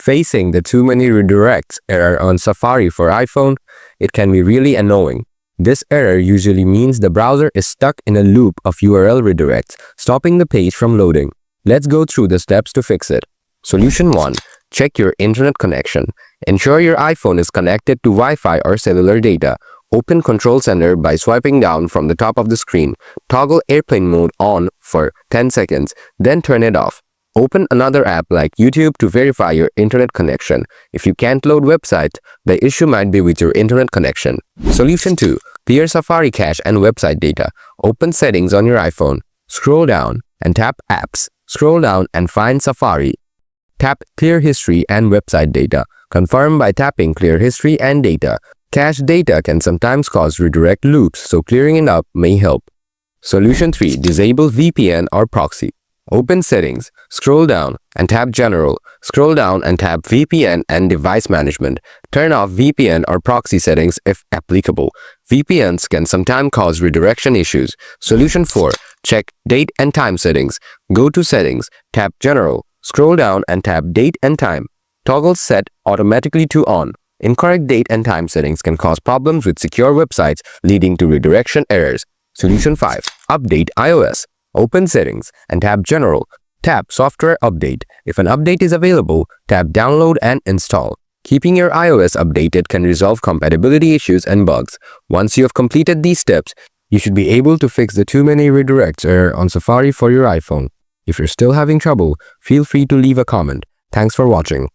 Facing the too many redirects error on Safari for iPhone, it can be really annoying. This error usually means the browser is stuck in a loop of URL redirects, stopping the page from loading. Let's go through the steps to fix it. Solution 1. Check your internet connection. Ensure your iPhone is connected to Wi-Fi or cellular data. Open Control Center by swiping down from the top of the screen. Toggle airplane mode on for 10 seconds, then turn it off. Open another app like YouTube to verify your internet connection. If you can't load website, the issue might be with your internet connection. Solution 2. Clear Safari cache and website data. Open Settings on your iPhone. Scroll down and tap Apps. Scroll down and find Safari. Tap Clear History and Website Data. Confirm by tapping Clear History and Data. Cache data can sometimes cause redirect loops, so clearing it up may help. Solution 3. Disable VPN or Proxy. Open Settings, scroll down and tap General. Scroll down and tap VPN and Device Management. Turn off VPN or proxy settings if applicable. VPNs can sometimes cause redirection issues. Solution 4. Check Date and Time settings. Go to Settings, tap General. Scroll down and tap Date and Time. Toggle Set automatically to On. Incorrect date and time settings can cause problems with secure websites, leading to redirection errors. Solution 5. Update iOS. Open Settings and tap General. Tap Software Update. If an update is available, tap Download and Install. Keeping your iOS updated can resolve compatibility issues and bugs. Once you have completed these steps, you should be able to fix the too many redirects error on Safari for your iPhone. If you're still having trouble, feel free to leave a comment. Thanks for watching.